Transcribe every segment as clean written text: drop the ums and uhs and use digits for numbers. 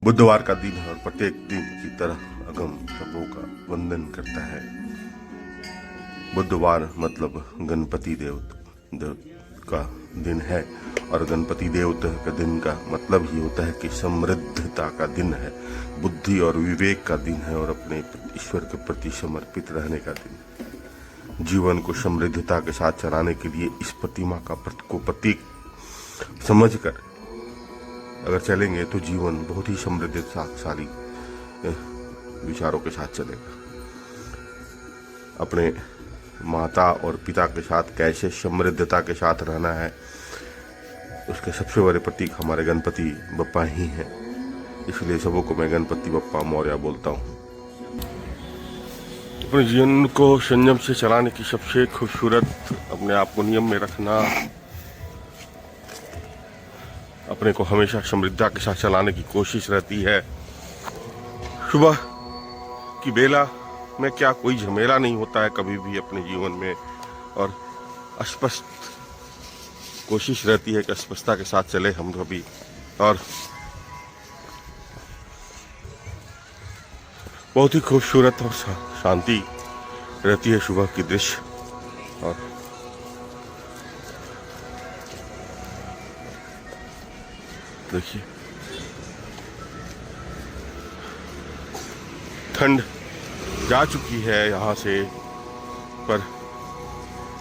बुधवार का दिन है और प्रत्येक दिन की तरह अगम तपों का वंदन करता है। बुधवार मतलब गणपति देव का दिन है और गणपति देवता का दिन का मतलब ही होता है कि समृद्धता का दिन है, बुद्धि और विवेक का दिन है और अपने ईश्वर के प्रति समर्पित रहने का दिन। जीवन को समृद्धता के साथ चलाने के लिए इस प्रतिमा को प्रतीक समझकर अगर चलेंगे तो जीवन बहुत ही समृद्धशाली विचारों के साथ चलेगा। अपने माता और पिता के साथ कैसे समृद्धता के साथ रहना है, उसके सबसे बड़े प्रतीक हमारे गणपति बप्पा ही हैं। इसलिए सबों को मैं गणपति बप्पा मौर्य बोलता हूँ। अपने जीवन को संयम से चलाने की सबसे खूबसूरत, अपने आप को नियम में रखना, अपने को हमेशा समृद्धता के साथ चलाने की कोशिश रहती है। सुबह की बेला में क्या कोई झमेला नहीं होता है कभी भी अपने जीवन में, और स्पष्ट कोशिश रहती है कि स्पष्टता के साथ चले हम कभी, और बहुत ही खूबसूरत और शांति रहती है सुबह की दृश्य। और देखिए ठंड जा चुकी है यहाँ से, पर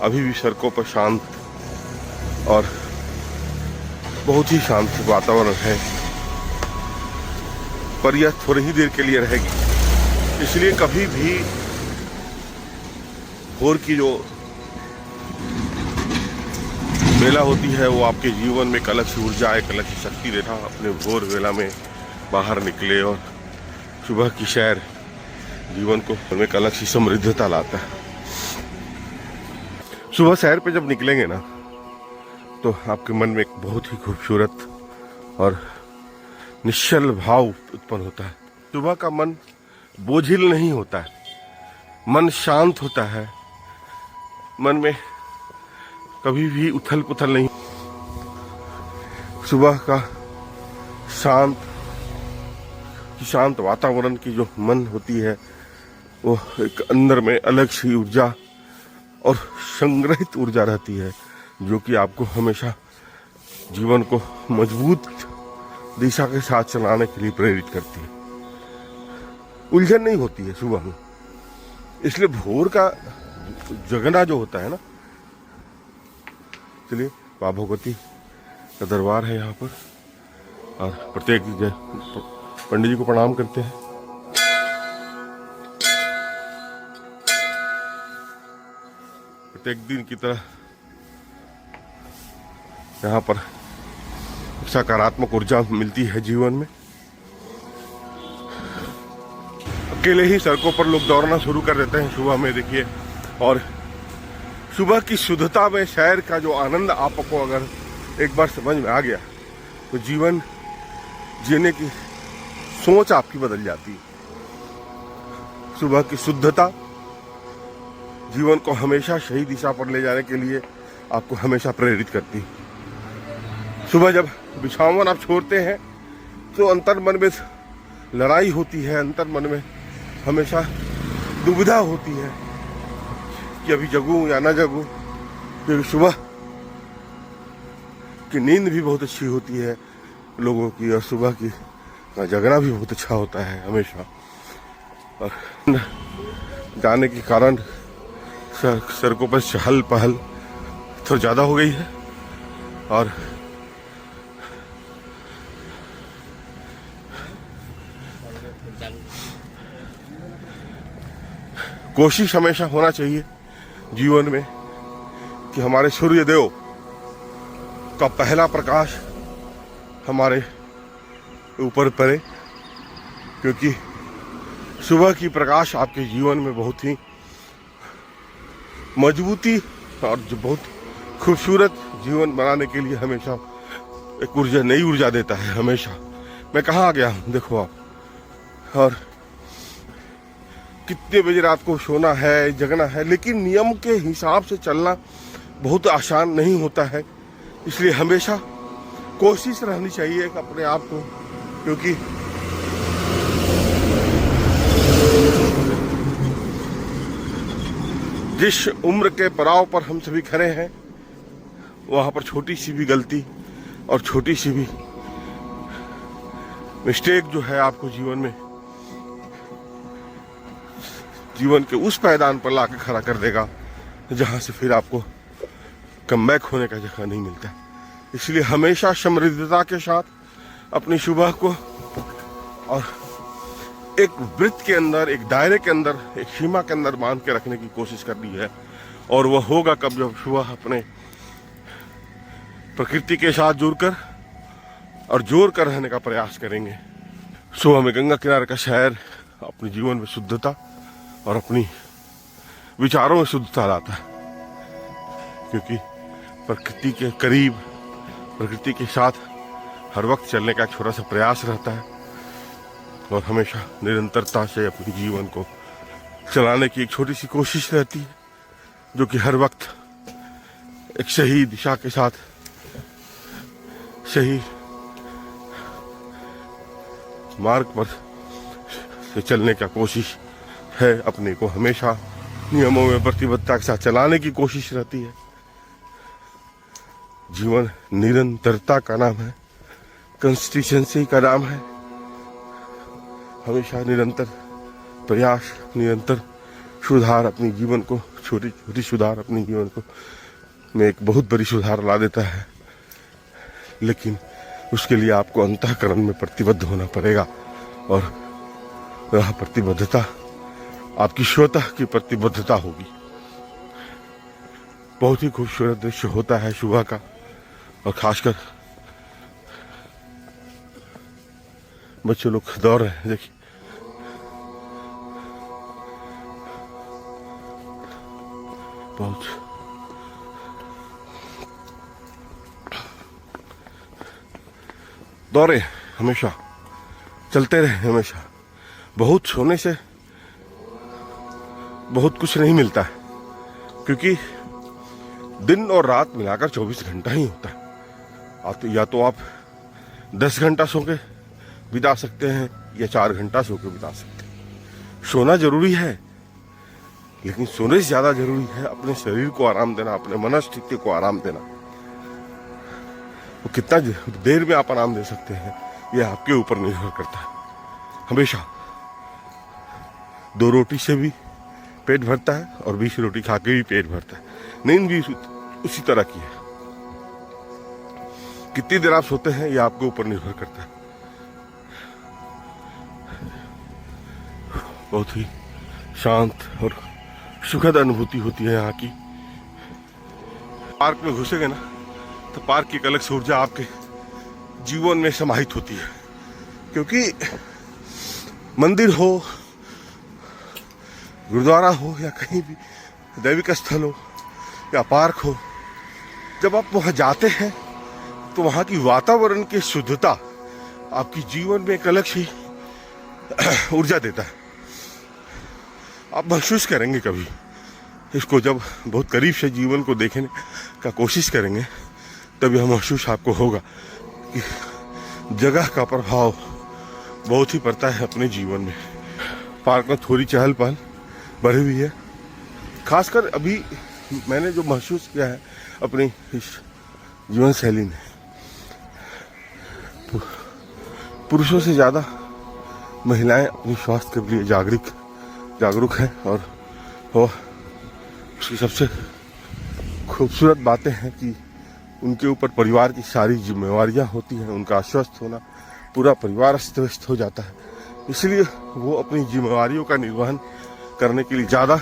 अभी भी सड़कों पर शांत और बहुत ही शांत वातावरण है। पर यह थोड़ी ही देर के लिए रहेगी, इसलिए कभी भी भोर की जो बेला होती है वो आपके जीवन में एक अलग सी ऊर्जा, एक अलग सी शक्ति देता। अपने भोर बेला में बाहर निकले और सुबह की सैर जीवन को में एक अलग सी समृद्धता लाता है। सुबह सैर पे जब निकलेंगे ना तो आपके मन में एक बहुत ही खूबसूरत और निश्चल भाव उत्पन्न होता है। सुबह का मन बोझिल नहीं होता है, मन शांत होता है, मन में कभी भी उथल पुथल नहीं। सुबह का शांत वातावरण की जो मन होती है वो एक अंदर में अलग सी ऊर्जा और संग्रहित ऊर्जा रहती है, जो कि आपको हमेशा जीवन को मजबूत दिशा के साथ चलाने के लिए प्रेरित करती है। उलझन नहीं होती है सुबह में, इसलिए भोर का जगना जो होता है ना। चलिए, माँ भगवती का दरबार है यहाँ पर, और प्रत्येक पंडित जी को प्रणाम करते हैं। प्रत्येक दिन की तरह यहाँ पर सकारात्मक ऊर्जा मिलती है जीवन में। अकेले ही सड़कों पर लोग दौड़ना शुरू कर देते हैं सुबह में, देखिए। और सुबह की शुद्धता में सैर का जो आनंद आपको अगर एक बार समझ में आ गया तो जीवन जीने की सोच आपकी बदल जाती है। सुबह की शुद्धता जीवन को हमेशा सही दिशा पर ले जाने के लिए आपको हमेशा प्रेरित करती है। सुबह जब बिछावन आप छोड़ते हैं तो अंतर मन में लड़ाई होती है, अंतर मन में हमेशा दुविधा होती है कि अभी जगूं या ना जगूं, क्योंकि सुबह की नींद भी बहुत अच्छी होती है लोगों की, और सुबह की जगना भी बहुत अच्छा होता है हमेशा। और जाने के कारण सड़कों पर चहल पहल थोड़ी ज़्यादा हो गई है, और कोशिश हमेशा होना चाहिए जीवन में कि हमारे सूर्य देव का पहला प्रकाश हमारे ऊपर पड़े, क्योंकि सुबह की प्रकाश आपके जीवन में बहुत ही मजबूती और जो बहुत खूबसूरत जीवन बनाने के लिए हमेशा एक ऊर्जा, नई ऊर्जा देता है हमेशा। मैं कहाँ आ गया हूँ देखो आप, और कितने बजे रात को सोना है, जगना है, लेकिन नियम के हिसाब से चलना बहुत आसान नहीं होता है। इसलिए हमेशा कोशिश रहनी चाहिए अपने आप को, क्योंकि जिस उम्र के पड़ाव पर हम सभी खड़े हैं, वहां पर छोटी सी भी गलती और छोटी सी भी मिस्टेक जो है आपको जीवन के उस पायदान पर लाकर खड़ा कर देगा जहां से फिर आपको कमबैक होने का जगह नहीं मिलता। इसलिए हमेशा समृद्धता के साथ अपनी सुबह को और एक वृत्त के अंदर, एक दायरे के अंदर, एक सीमा के अंदर बांध के रखने की कोशिश करनी है। और वह होगा कब, जब सुबह अपने प्रकृति के साथ जुड़कर और जोड़ कर रहने का प्रयास करेंगे। सुबह में गंगा किनारे का शहर अपने जीवन में शुद्धता और अपनी विचारों में शुद्धता लाता है, क्योंकि प्रकृति के करीब, प्रकृति के साथ हर वक्त चलने का एक छोटा सा प्रयास रहता है और हमेशा निरंतरता से अपने जीवन को चलाने की एक छोटी सी कोशिश रहती है, जो कि हर वक्त एक सही दिशा के साथ सही मार्ग पर से चलने का कोशिश है। अपने को हमेशा नियमों में प्रतिबद्धता के साथ चलाने की कोशिश रहती है। जीवन निरंतरता का नाम है, कंसिस्टेंसी का नाम है। हमेशा निरंतर प्रयास, निरंतर सुधार अपने जीवन को, छोटी छोटी सुधार अपने जीवन को में एक बहुत बड़ी सुधार ला देता है। लेकिन उसके लिए आपको अंतःकरण में प्रतिबद्ध होना पड़ेगा और वह प्रतिबद्धता आपकी स्वतः की प्रतिबद्धता होगी। बहुत ही खूबसूरत दृश्य होता है सुबह का, और खासकर बच्चे लोग दौड़ रहे हैं, देखिए बहुत दौड़े, हमेशा चलते रहे, हमेशा। बहुत सोने से बहुत कुछ नहीं मिलता है, क्योंकि दिन और रात मिलाकर 24 घंटा ही होता है। या तो आप 10 घंटा सो के बिता सकते हैं या 4 घंटा सो के बिता सकते हैं। सोना जरूरी है, लेकिन सोने से ज्यादा जरूरी है अपने शरीर को आराम देना, अपने मनस्थिति को आराम देना। वो कितना देर में आप आराम दे सकते हैं, यह आपके ऊपर निर्भर करता है। हमेशा 2 रोटी से भी पेट भरता है और 20 रोटी खा के भी पेट भरता है। नींद भी उसी तरह की है। कितनी देर आप सोते हैं यह आपके ऊपर निर्भर करता है। बहुत ही शांत और सुखद अनुभूति होती है यहाँ की। पार्क में घुसेंगे ना, तो पार्क की एक अलग से ऊर्जा आपके जीवन में समाहित होती है, क्योंकि मंदिर हो, गुरुद्वारा हो या कहीं भी दैविक स्थल हो या पार्क हो, जब आप वहां जाते हैं तो वहां की वातावरण की शुद्धता आपकी जीवन में एक अलग सी ऊर्जा देता है। आप महसूस करेंगे कभी इसको, जब बहुत करीब से जीवन को देखने का कोशिश करेंगे, तब यह महसूस आपको होगा कि जगह का प्रभाव बहुत ही पड़ता है अपने जीवन में। पार्क में थोड़ी चहल पहल बढ़ी हुई है। खासकर अभी मैंने जो महसूस किया है अपनी इस जीवन शैली में, पुरुषों से ज़्यादा महिलाएं अपनी स्वास्थ्य के लिए जागरूक हैं। और वो उसकी सबसे खूबसूरत बातें हैं कि उनके ऊपर परिवार की सारी जिम्मेवारियां होती हैं। उनका अस्वस्थ होना, पूरा परिवार अस्त व्यस्त हो जाता है। इसलिए वो अपनी जिम्मेवारियों का निर्वहन करने के लिए ज़्यादा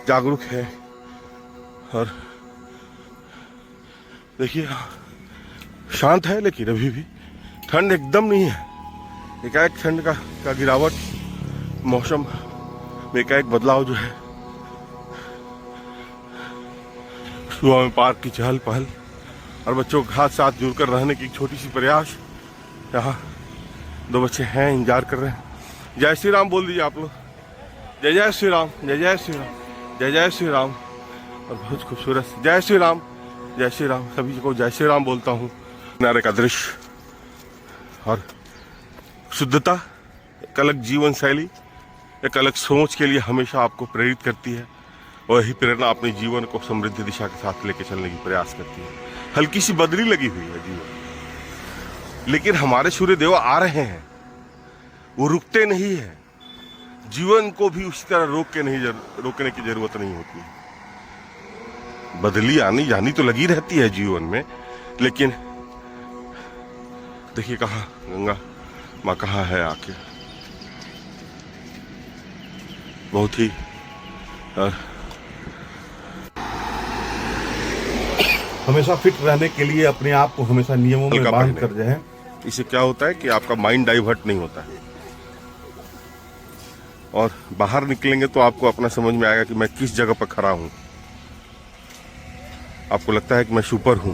जागरूक है। और देखिए शांत है, लेकिन अभी भी ठंड एकदम नहीं है। एकाएक ठंड का गिरावट, मौसम में एकाएक बदलाव जो है, सुबह में पार्क की चहल पहल और बच्चों के साथ जुड़कर रहने की एक छोटी सी प्रयास। यहाँ 2 बच्चे हैं, इंतजार कर रहे हैं। जय श्री राम बोल दीजिए आप लोग। जय जय श्री राम, जय जय श्री राम, जय जय श्री राम। और बहुत खूबसूरत जय श्री राम, जय श्री राम। सभी को जय श्री राम बोलता हूँ। किनारे का दृश्य और शुद्धता, एक अलग जीवन शैली, एक अलग सोच के लिए हमेशा आपको प्रेरित करती है, और यही प्रेरणा अपने जीवन को समृद्ध दिशा के साथ लेके चलने की प्रयास करती है। हल्की सी बदली लगी हुई है जीवन, लेकिन हमारे सूर्य देव आ रहे हैं, वो रुकते नहीं है। जीवन को भी उसी तरह रोकने की जरूरत नहीं होती। बदली आनी जानी तो लगी रहती है जीवन में, लेकिन देखिए कहाँ गंगा माँ कहाँ है आके। बहुत ही हमेशा फिट रहने के लिए अपने आप को हमेशा नियमों में बांध कर रहे हैं। इससे क्या होता है कि आपका माइंड डाइवर्ट नहीं होता है, और बाहर निकलेंगे तो आपको अपना समझ में आएगा कि मैं किस जगह पर खड़ा हूं। आपको लगता है कि मैं सुपर हूं।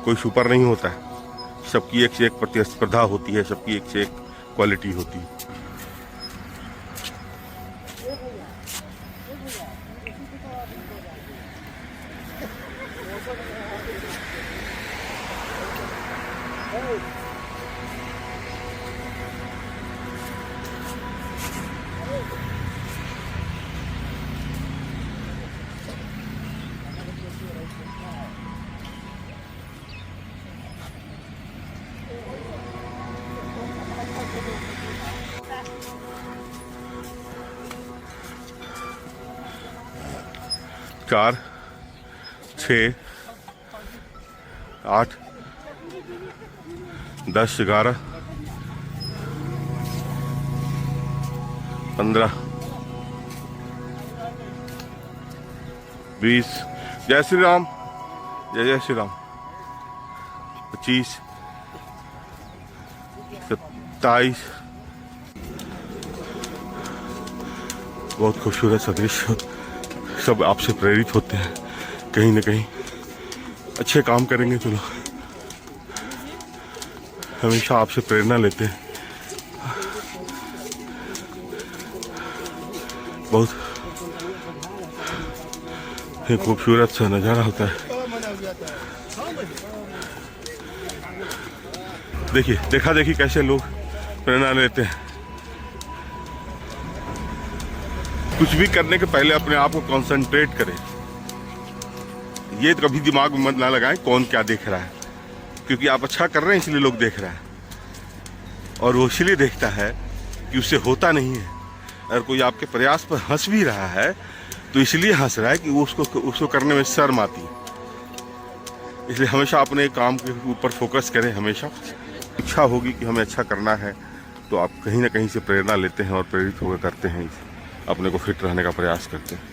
कोई सुपर नहीं होता है। सबकी एक से एक प्रतिस्पर्धा होती है, सबकी एक से एक क्वालिटी होती है। चार, 6, 8, 10, 11, 15, 20। जय श्री राम, जय जय श्री राम। 25, 27। बहुत खूबसूरत सदृश्य सब आपसे प्रेरित होते हैं। कहीं ना कहीं अच्छे काम करेंगे तो लोग हमेशा आपसे प्रेरणा लेते हैं। बहुत ही खूबसूरत सा नज़ारा होता है। देखिए देखा देखी कैसे लोग प्रेरणा लेते हैं। कुछ भी करने के पहले अपने आप को कंसंट्रेट करें। ये कभी दिमाग में मत ना लगाएं कौन क्या देख रहा है, क्योंकि आप अच्छा कर रहे हैं इसलिए लोग देख रहे हैं, और वो इसलिए देखता है कि उससे होता नहीं है। अगर कोई आपके प्रयास पर हंस भी रहा है तो इसलिए हंस रहा है कि वो उसको करने में शर्म आती है। इसलिए हमेशा अपने काम के ऊपर फोकस करें। हमेशा इच्छा होगी कि हमें अच्छा करना है तो आप कहीं ना कहीं से प्रेरणा लेते हैं और प्रेरित होकर करते हैं, अपने को फिट रहने का प्रयास करते हैं।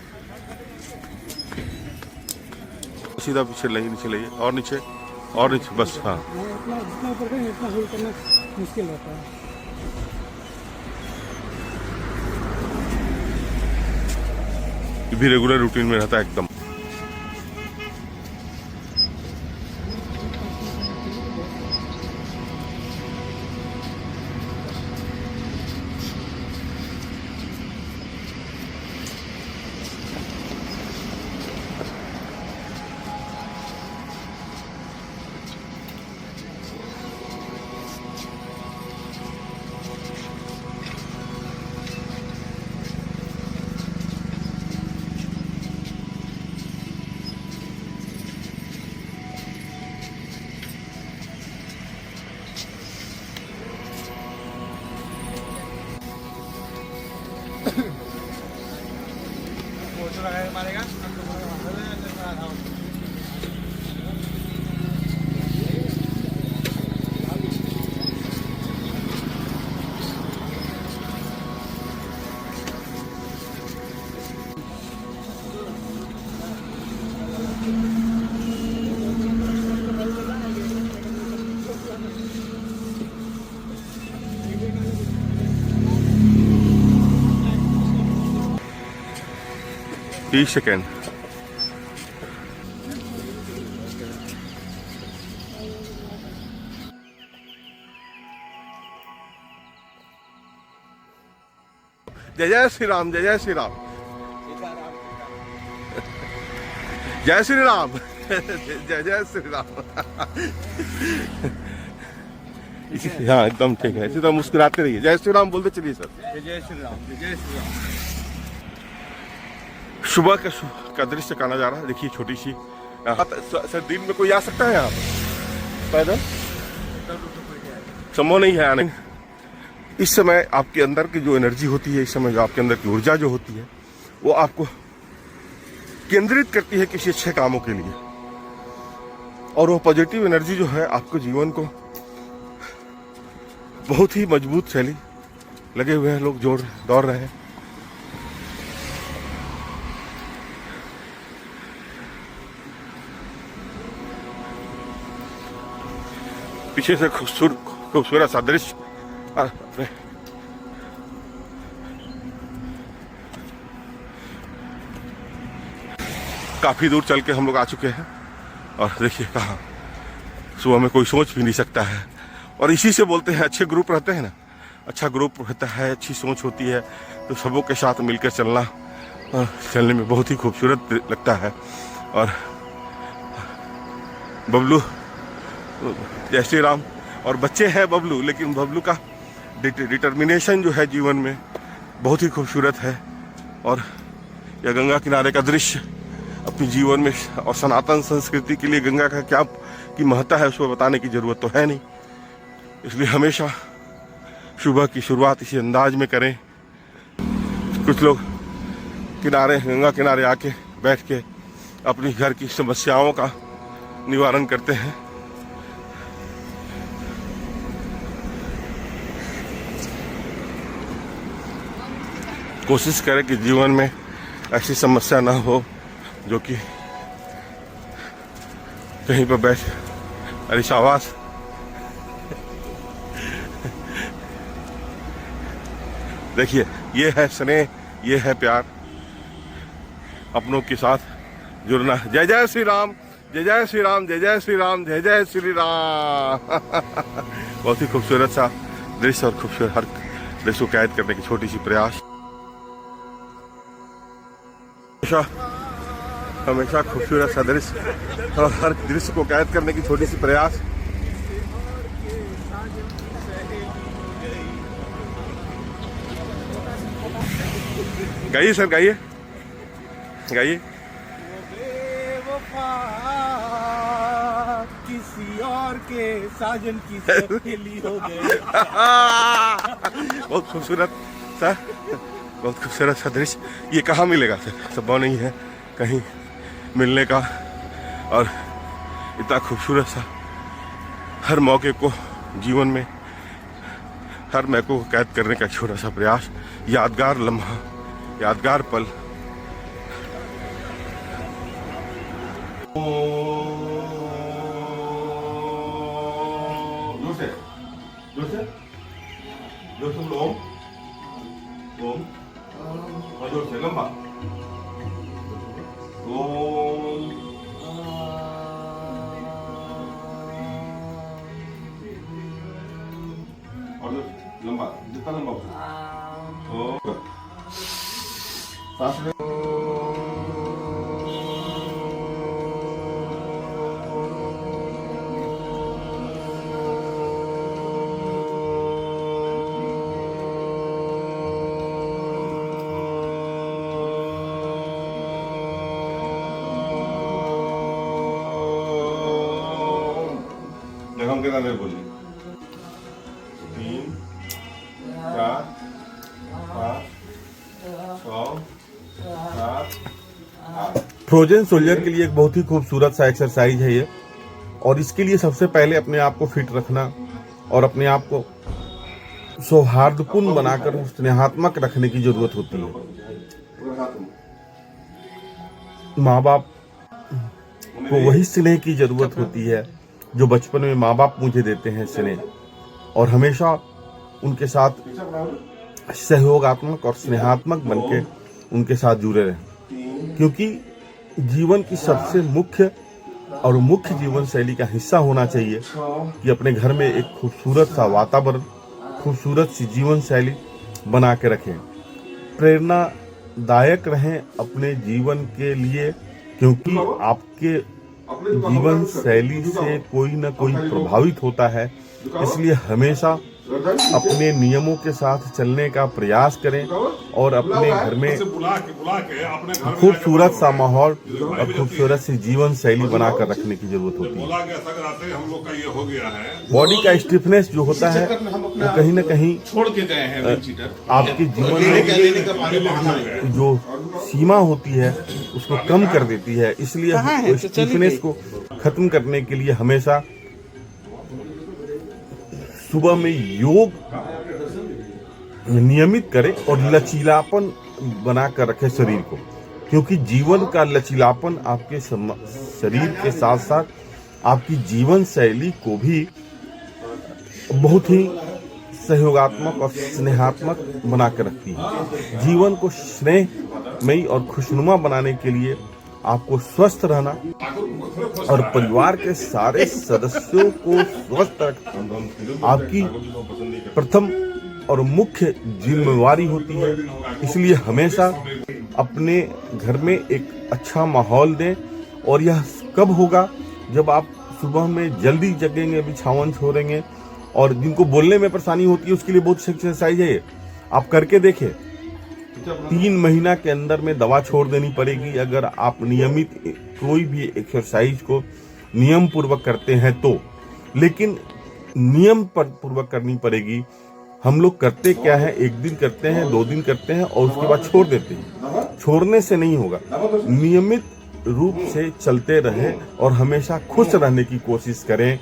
सीधा पीछे नीचे लाइए, और नीचे और नीचे, बस। हाँ, जितना ऊपर करेंगे उतना होल्ड करना मुश्किल रहता है। ये भी रेगुलर रूटीन में रहता है एकदम। सेकेंड। जय जय श्री राम, जय जय श्री राम, जय श्री राम, जय जय श्री राम। हाँ एकदम ठीक है, इसी तरह मुस्कुराते रहिए। जय श्री राम बोलते चलिए सर। जय श्री राम, जय श्री राम। सुबह का दृश्य का नजारा देखिए, छोटी सी सर, दिन में कोई आ सकता है यहाँ पर पैदल? संभव नहीं है आने। इस समय आपके अंदर की जो एनर्जी होती है, इस समय जो आपके अंदर की ऊर्जा जो होती है, वो आपको केंद्रित करती है किसी अच्छे कामों के लिए, और वो पॉजिटिव एनर्जी जो है आपको जीवन को बहुत ही मजबूत शैली लगे हुए हैं, लोग दौड़ रहे हैं। पीछे से खूबसूरत सा दृश्य काफी दूर चल के हम लोग आ चुके हैं, और देखिए कहाँ सुबह में कोई सोच भी नहीं सकता है। और इसी से बोलते हैं अच्छे ग्रुप रहते हैं ना, अच्छा ग्रुप रहता है, अच्छी सोच होती है, तो सबों के साथ मिलकर चलने में बहुत ही खूबसूरत लगता है। और बबलू, जय श्री राम, और बच्चे हैं बबलू, लेकिन बबलू का डिटर्मिनेशन जो है जीवन में बहुत ही खूबसूरत है। और यह गंगा किनारे का दृश्य अपने जीवन में और सनातन संस्कृति के लिए गंगा का क्या की महत्ता है उसको बताने की जरूरत तो है नहीं, इसलिए हमेशा सुबह की शुरुआत इसी अंदाज में करें। कुछ लोग गंगा किनारे आके बैठ के अपनी घर की समस्याओं का निवारण करते हैं। कोशिश करें कि जीवन में ऐसी समस्या ना हो जो कि कहीं पर बैठ अरे शाबाश देखिए, ये है स्नेह, ये है प्यार, अपनों के साथ जुड़ना। जय जय श्री राम, जय जय श्री राम, जय जय श्री राम, जय जय श्री राम। बहुत ही खूबसूरत सा दृश्य, और खूबसूरत हर दृश्य को कैद करने की छोटी सी प्रयास। हमेशा खूबसूरत सा दृश्य और हर दृश्य को कैद करने की छोटी सी प्रयास। गाइए सर, गाइए गाइए। किसी और के साजन की सहेली हो गए। बहुत खूबसूरत सर, बहुत खूबसूरत सा दृश्य। ये कहाँ मिलेगा सर? संभव नहीं है कहीं मिलने का, और इतना खूबसूरत सा हर मौके को जीवन में हर मौके को कैद करने का छोटा सा प्रयास, यादगार लम्हा, यादगार पल। जोर से लंबा ओम। और लंबा, जितना लंबा हो सांस ले। हम कितना देर बोलिए? 3 4 5 6 7 8। फ्रोजन सोल्जर के लिए एक बहुत ही खूबसूरत सा एक्सरसाइज है ये, और इसके लिए सबसे पहले अपने आप को फिट रखना और अपने आप को सौहार्दपूर्ण बनाकर स्नेहात्मक रखने की जरूरत होती है। माँ बाप को वही स्नेह की जरूरत होती है जो बचपन में माँ बाप मुझे देते हैं स्नेह, और हमेशा उनके साथ सहयोगात्मक और स्नेहात्मक बनके उनके साथ जुड़े रहें, क्योंकि जीवन की सबसे मुख्य जीवन शैली का हिस्सा होना चाहिए कि अपने घर में एक खूबसूरत सा वातावरण, खूबसूरत सी जीवन शैली बना के रखें, प्रेरणादायक रहें अपने जीवन के लिए, क्योंकि आपके जीवन शैली से कोई न कोई प्रभावित होता है, इसलिए हमेशा अपने नियमों के साथ चलने का प्रयास करें और अपने घर में खूबसूरत सा माहौल और खूबसूरत सी जीवन शैली बनाकर रखने की जरूरत होती है। बॉडी का स्टिफनेस जो होता है वो कहीं ना कहीं छोड़ के गए हैं आपके जीवन में जो सीमा होती है उसको कम कर देती है। इसलिए स्टिफनेस को खत्म करने के लिए हमेशा सुबह में योग नियमित करें और लचीलापन बनाकर रखें शरीर को, क्योंकि जीवन का लचीलापन आपके शरीर के साथ साथ आपकी जीवन शैली को भी बहुत ही सहयोगात्मक और स्नेहात्मक बनाकर रखती है। जीवन को स्नेहमयी और खुशनुमा बनाने के लिए आपको स्वस्थ रहना और परिवार के सारे सदस्यों को स्वस्थ रखना आपकी प्रथम और मुख्य जिम्मेवारी होती है। इसलिए हमेशा अपने घर में एक अच्छा माहौल दें, और यह कब होगा जब आप सुबह में जल्दी जगेंगे, बिछावन छोड़ेंगे। और जिनको बोलने में परेशानी होती है उसके लिए बहुत एक्सरसाइज है, आप करके देखें। 3 महीना के अंदर में दवा छोड़ देनी पड़ेगी अगर आप नियमित कोई भी एक्सरसाइज को नियम पूर्वक करते हैं तो, लेकिन नियम पूर्वक करनी पड़ेगी। हम लोग करते क्या है, 1 दिन करते हैं, 2 दिन करते हैं और उसके बाद छोड़ देते हैं। छोड़ने से नहीं होगा, नियमित रूप से चलते रहें और हमेशा खुश रहने की कोशिश करें।